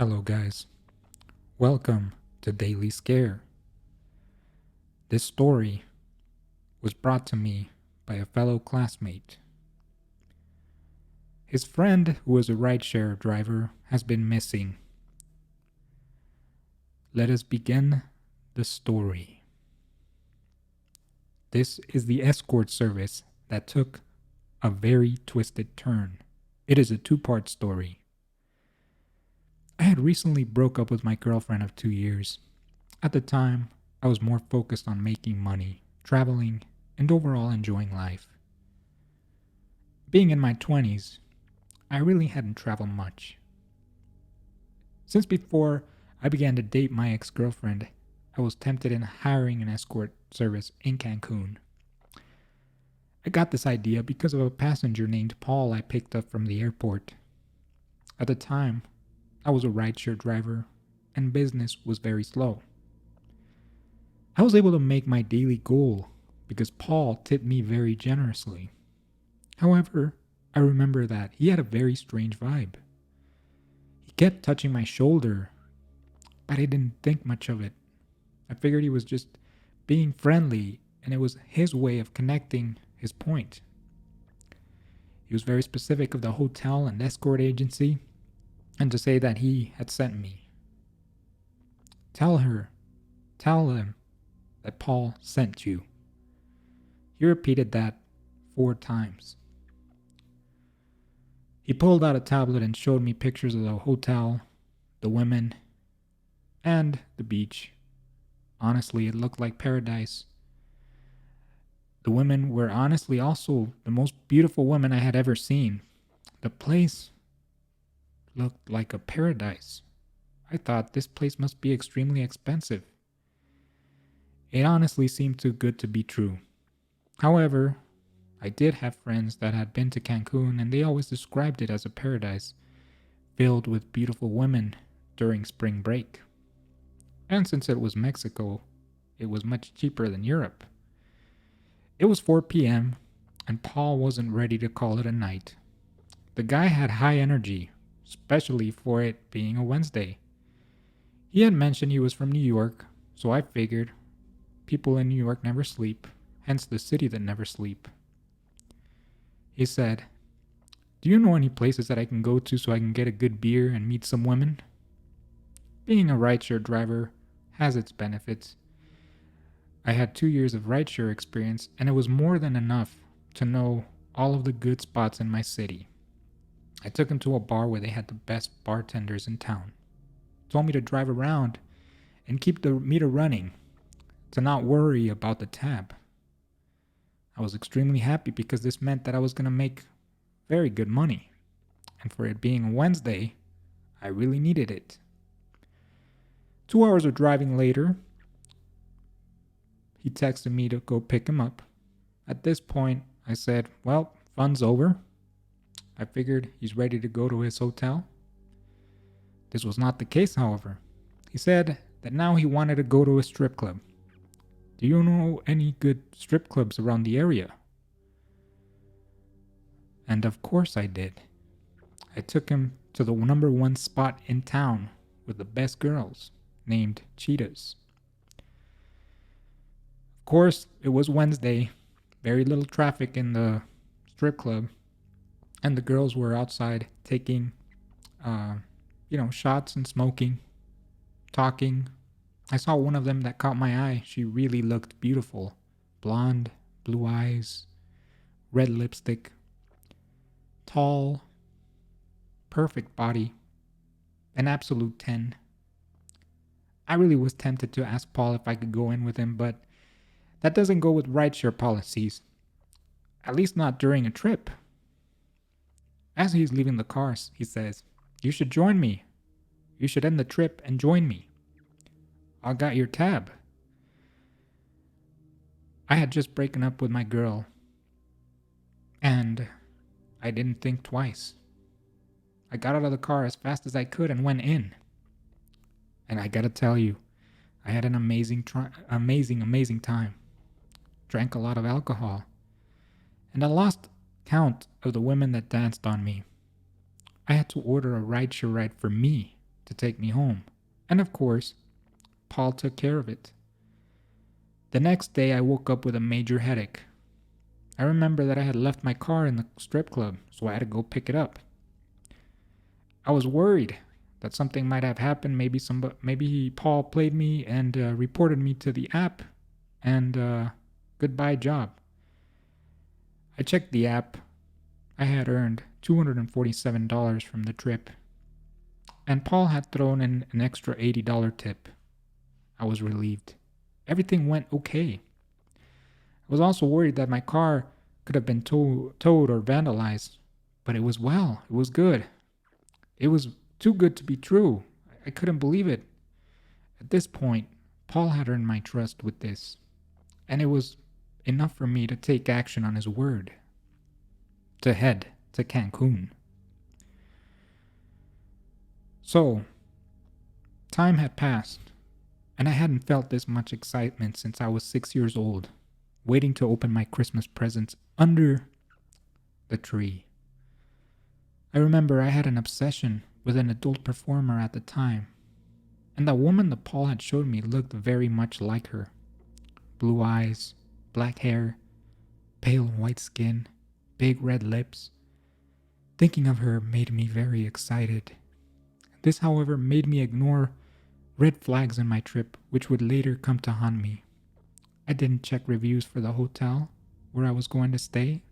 Hello, guys. Welcome to Daily Scare. This story was brought to me by a fellow classmate. His friend, who is a rideshare driver, has been missing. Let us begin the story. This is the escort service that took a very twisted turn. It is a two-part story. I had recently broke up with my girlfriend of 2 years. At the time, I was more focused on making money, traveling, and overall enjoying life. Being in my 20s, I really hadn't traveled much. Since before I began to date my ex-girlfriend, I was tempted in hiring an escort service in Cancun. I got this idea because of a passenger named Paul I picked up from the airport. At the time, I was a rideshare driver, and business was very slow. I was able to make my daily goal because Paul tipped me very generously. However, I remember that he had a very strange vibe. He kept touching my shoulder, but I didn't think much of it. I figured he was just being friendly, and it was his way of connecting his point. He was very specific of the hotel and escort agency, and to say that he had sent me. Tell him that Paul sent you. He repeated that 4 times. He pulled out a tablet and showed me pictures of the hotel, the women, and the beach. Honestly, it looked like paradise. The women were honestly also the most beautiful women I had ever seen. The place looked like a paradise. I thought this place must be extremely expensive. It honestly seemed too good to be true. However, I did have friends that had been to Cancun, and they always described it as a paradise filled with beautiful women during spring break. And since it was Mexico, it was much cheaper than Europe. It was 4 p.m., and Paul wasn't ready to call it a night. The guy had high energy, especially for it being a Wednesday. He had mentioned he was from New York, so I figured people in New York never sleep, hence the city that never sleep. He said, "Do you know any places that I can go to so I can get a good beer and meet some women?" Being a rideshare driver has its benefits. I had 2 years of rideshare experience, and it was more than enough to know all of the good spots in my city. I took him to a bar where they had the best bartenders in town. Told me to drive around and keep the meter running, to not worry about the tab. I was extremely happy because this meant that I was going to make very good money. And for it being a Wednesday, I really needed it. 2 hours of driving later, he texted me to go pick him up. At this point, I said, well, fun's over. I figured he's ready to go to his hotel. This was not the case, however. He said that now he wanted to go to a strip club. Do you know any good strip clubs around the area? And of course I did. I took him to the number 1 spot in town with the best girls, named Cheetahs. Of course, it was Wednesday, very little traffic in the strip club, and the girls were outside taking, shots and smoking, talking. I saw one of them that caught my eye. She really looked beautiful. Blonde, blue eyes, red lipstick, tall, perfect body, an absolute 10. I really was tempted to ask Paul if I could go in with him, but that doesn't go with rideshare policies. At least not during a trip. As he's leaving the cars, he says, "You should join me. You should end the trip and join me. I got your tab." I had just broken up with my girl, and I didn't think twice. I got out of the car as fast as I could and went in. And I gotta tell you, I had an amazing time. Drank a lot of alcohol, and I lost count of the women that danced on me. I had to order a rideshare ride for me to take me home. And of course, Paul took care of it. The next day, I woke up with a major headache. I remember that I had left my car in the strip club, so I had to go pick it up. I was worried that something might have happened. Maybe Paul played me and reported me to the app, and goodbye job. I checked the app. I had earned $247 from the trip, and Paul had thrown in an extra $80 tip. I was relieved. Everything went okay. I was also worried that my car could have been towed or vandalized, but it was good. It was too good to be true. I couldn't believe it. At this point, Paul had earned my trust with this, and it was enough for me to take action on his word, to head to Cancun. So, time had passed, and I hadn't felt this much excitement since I was 6 years old, waiting to open my Christmas presents under the tree. I remember I had an obsession with an adult performer at the time, and the woman that Paul had showed me looked very much like her. Blue eyes, black hair, pale white skin, big red lips. Thinking of her made me very excited. This, however, made me ignore red flags in my trip, which would later come to haunt me. I didn't check reviews for the hotel where I was going to stay,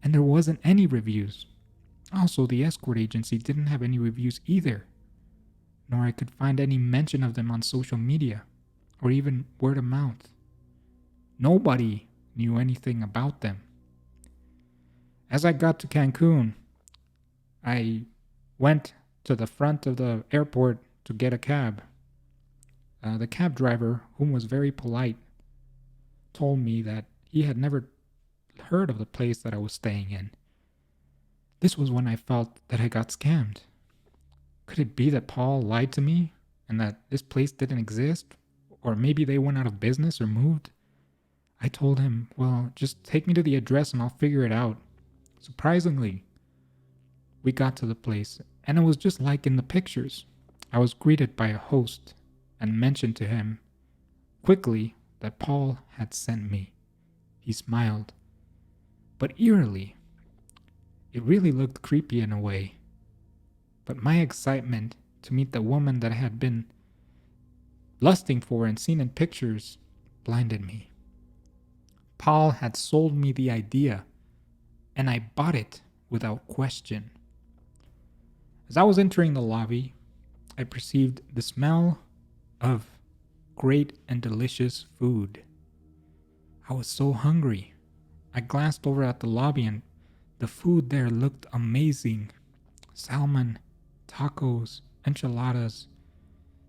and there wasn't any reviews. Also, the escort agency didn't have any reviews either, nor I could find any mention of them on social media, or even word of mouth. Nobody knew anything about them. As I got to Cancun, I went to the front of the airport to get a cab. The cab driver, whom was very polite, told me that he had never heard of the place that I was staying in. This was when I felt that I got scammed. Could it be that Paul lied to me and that this place didn't exist? Or maybe they went out of business or moved? I told him, well, just take me to the address and I'll figure it out. Surprisingly, we got to the place, and it was just like in the pictures. I was greeted by a host and mentioned to him quickly that Paul had sent me. He smiled, but eerily. It really looked creepy in a way. But my excitement to meet the woman that I had been lusting for and seen in pictures blinded me. Paul had sold me the idea, and I bought it without question. As I was entering the lobby, I perceived the smell of great and delicious food. I was so hungry. I glanced over at the lobby and the food there looked amazing. Salmon, tacos, enchiladas,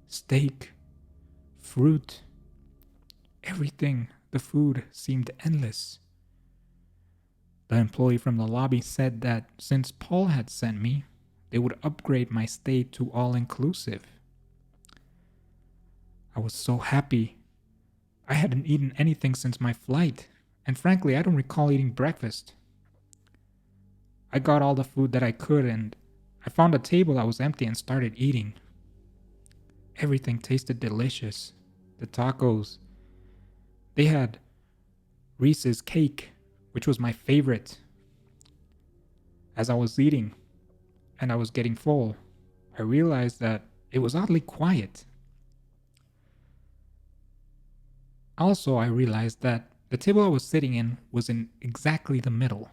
steak, fruit. Everything, the food seemed endless. The employee from the lobby said that since Paul had sent me, they would upgrade my stay to all-inclusive. I was so happy. I hadn't eaten anything since my flight, and frankly, I don't recall eating breakfast. I got all the food that I could, and I found a table that was empty and started eating. Everything tasted delicious. The tacos. They had Reese's cake, which was my favorite. As I was eating, and I was getting full, I realized that it was oddly quiet. Also, I realized that the table I was sitting in was in exactly the middle.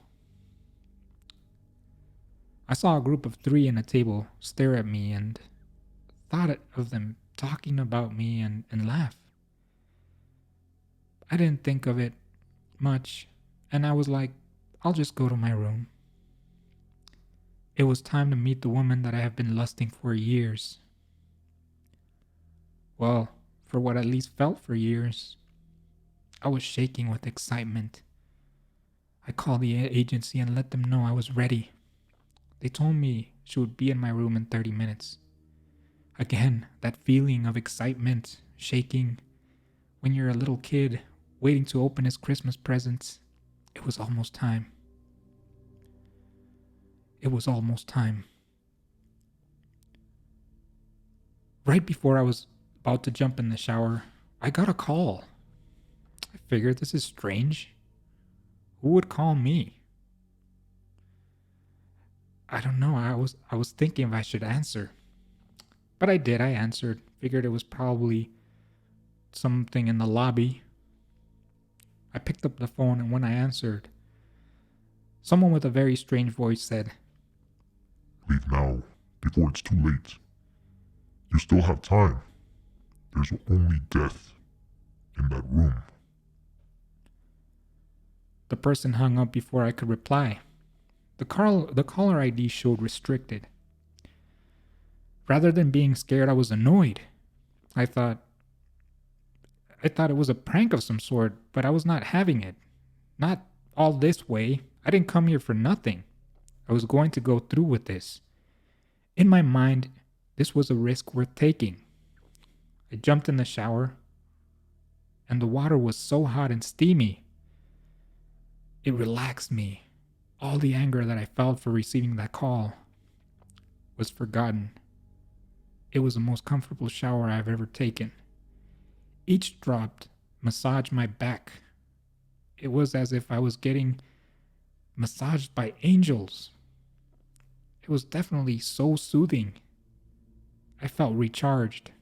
I saw a group of 3 in a table stare at me and thought of them talking about me and laugh. I didn't think of it much, and I was like, I'll just go to my room. It was time to meet the woman that I have been lusting for years. Well, for what at least felt for years. I was shaking with excitement. I called the agency and let them know I was ready. They told me she would be in my room in 30 minutes. Again, that feeling of excitement, shaking, when you're a little kid waiting to open his Christmas presents. It was almost time. It was almost time. Right before I was about to jump in the shower, I got a call. I figured this is strange. Who would call me? I don't know. I was thinking if I should answer. But I did. I answered. Figured it was probably something in the lobby. I picked up the phone, and when I answered, someone with a very strange voice said, Leave now, before it's too late. You still have time. There's only death in that room. The person hung up before I could reply. The caller ID showed restricted. Rather than being scared, I was annoyed. I thought I thought it was a prank of some sort, but I was not having it. Not all this way. I didn't come here for nothing. I was going to go through with this. In my mind, this was a risk worth taking. I jumped in the shower, and the water was so hot and steamy. It relaxed me. All the anger that I felt for receiving that call was forgotten. It was the most comfortable shower I've ever taken. Each drop massaged my back. It was as if I was getting massaged by angels. It was definitely so soothing. I felt recharged.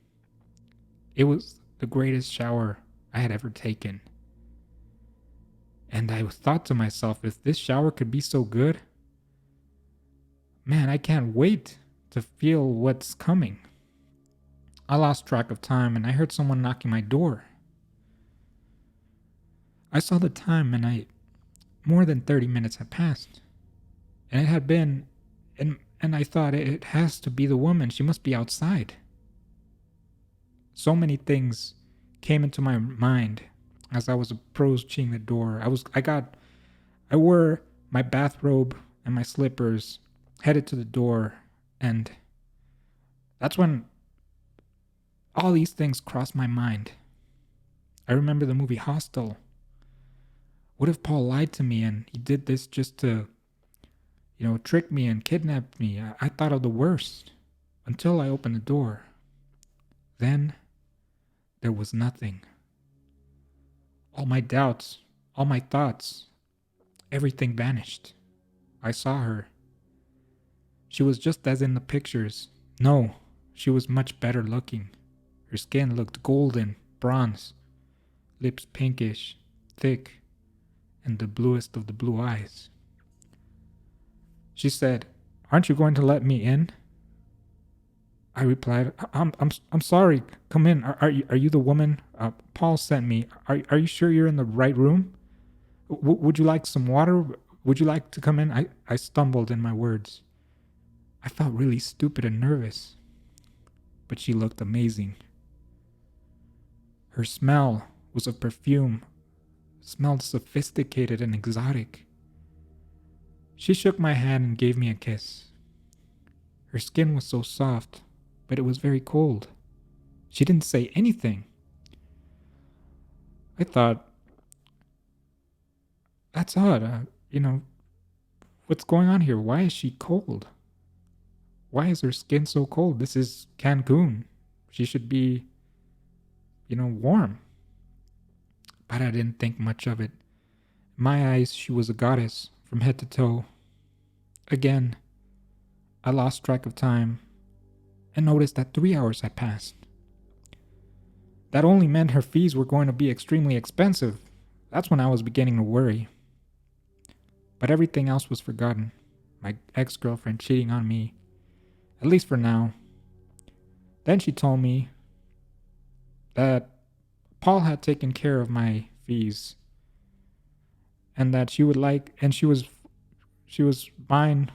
It was the greatest shower I had ever taken. And I thought to myself, if this shower could be so good, man, I can't wait to feel what's coming. I lost track of time and I heard someone knocking my door. I saw the time and more than 30 minutes had passed. And it had been and I thought it has to be the woman. She must be outside. So many things came into my mind as I was approaching the door. I wore my bathrobe and my slippers, headed to the door, and that's when all these things crossed my mind. I remember the movie Hostel. What if Paul lied to me and he did this just to, trick me and kidnap me? I thought of the worst until I opened the door. Then there was nothing. All my doubts, all my thoughts, everything vanished. I saw her. She was just as in the pictures. No, she was much better looking. Her skin looked golden, bronze, lips pinkish, thick, and the bluest of the blue eyes. She said, "Aren't you going to let me in?" I replied, I'm sorry. Come in. Are you the woman? Paul sent me. Are you sure you're in the right room? Would you like some water? Would you like to come in?" I stumbled in my words. I felt really stupid and nervous, but she looked amazing. Her smell was of perfume, smelled sophisticated and exotic. She shook my hand and gave me a kiss. Her skin was so soft, but it was very cold. She didn't say anything. I thought, that's odd. What's going on here? Why is she cold? Why is her skin so cold? This is Cancun. She should be, warm. But I didn't think much of it. In my eyes, she was a goddess from head to toe. Again, I lost track of time and noticed that 3 hours had passed. That only meant her fees were going to be extremely expensive. That's when I was beginning to worry. But everything else was forgotten. My ex-girlfriend cheating on me, at least for now. Then she told me that Paul had taken care of my fees and that she was mine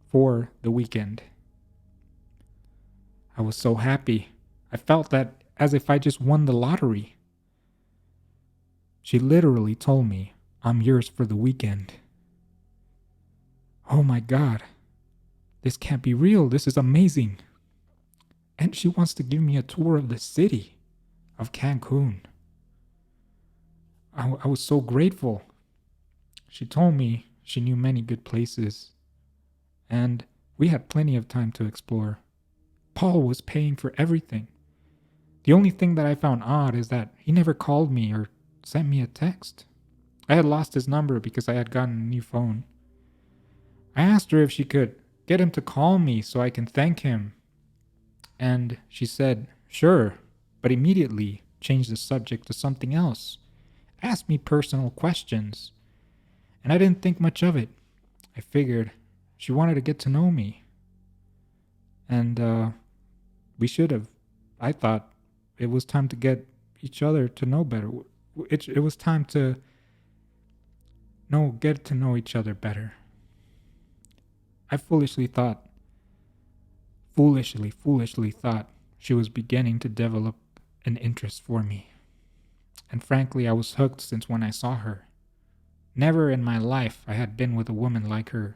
for the weekend. I was so happy. I felt that as if I just won the lottery. She literally told me, "I'm yours for the weekend." Oh my God. This can't be real. This is amazing. And she wants to give me a tour of the city of Cancun. I was so grateful. She told me she knew many good places, and we had plenty of time to explore. Paul was paying for everything. The only thing that I found odd is that he never called me or sent me a text. I had lost his number because I had gotten a new phone. I asked her if she could get him to call me so I can thank him, and she said, sure, but immediately changed the subject to something else. Asked me personal questions, and I didn't think much of it. I figured she wanted to get to know me, and we should have. I thought it was time to get each other to know better. It was time to get to know each other better. I foolishly thought she was beginning to develop an interest for me. And frankly, I was hooked since when I saw her. Never in my life I had been with a woman like her.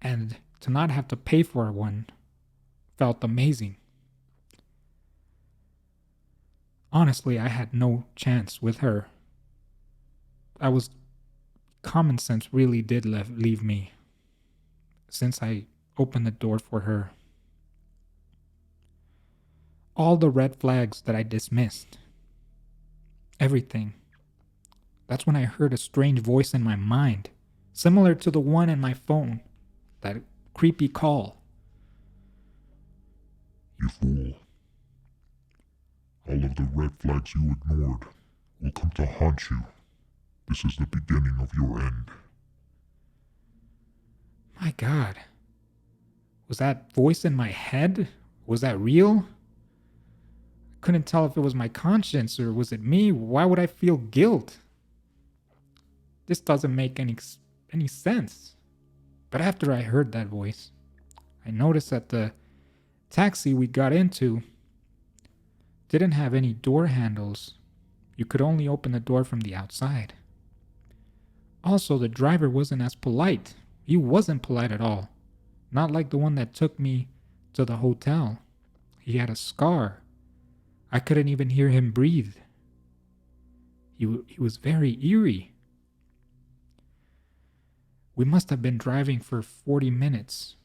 And to not have to pay for one felt amazing. Honestly, I had no chance with her. Common sense really did leave me since I opened the door for her. All the red flags that I dismissed. Everything. That's when I heard a strange voice in my mind, similar to the one in my phone. That creepy call. You fool. All of the red flags you ignored will come to haunt you. This is the beginning of your end. My God. Was that voice in my head? Was that real? I couldn't tell if it was my conscience or was it me. Why would I feel guilt? This doesn't make any sense. But after I heard that voice, I noticed that the taxi we got into didn't have any door handles. You could only open the door from the outside. Also, the driver wasn't as polite. He wasn't polite at all. Not like the one that took me to the hotel. He had a scar. I couldn't even hear him breathe. He was very eerie. We must have been driving for 40 minutes.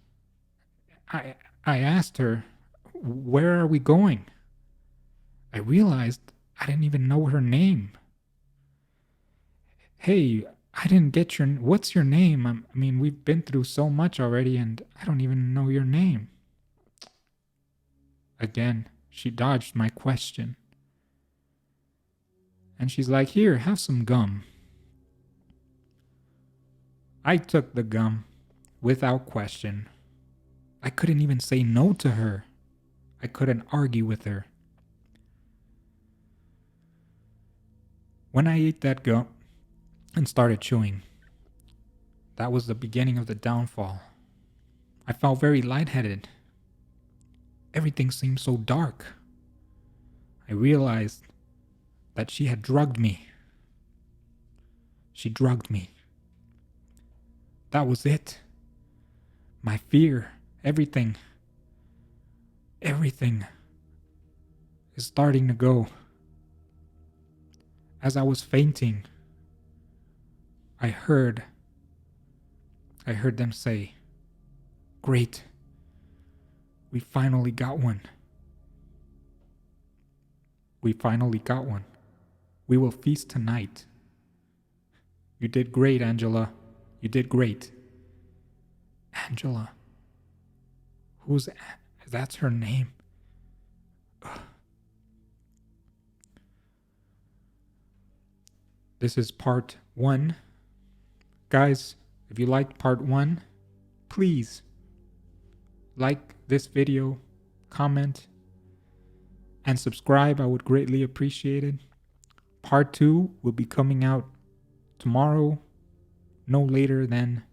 I asked her, where are we going? I realized I didn't even know her name. Hey, I didn't get what's your name? I mean, we've been through so much already and I don't even know your name. Again, she dodged my question. And she's like, here, have some gum. I took the gum without question. I couldn't even say no to her. I couldn't argue with her. When I ate that gum and started chewing, that was the beginning of the downfall. I felt very lightheaded. Everything seemed so dark. I realized that she had drugged me. She drugged me. That was it. My fear, everything is starting to go. As I was fainting, I heard them say, great, we finally got one. We finally got one. We will feast tonight. You did great, Angela. You did great. Angela. That's her name. Ugh. This is part 1. Guys, if you liked part 1, please like this video, comment, and subscribe. I would greatly appreciate it. Part 2 will be coming out tomorrow, no later than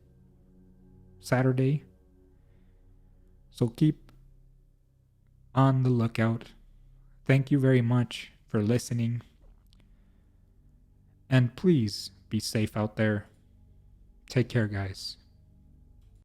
Saturday. So keep on the lookout. Thank you very much for listening. And please be safe out there. Take care, guys.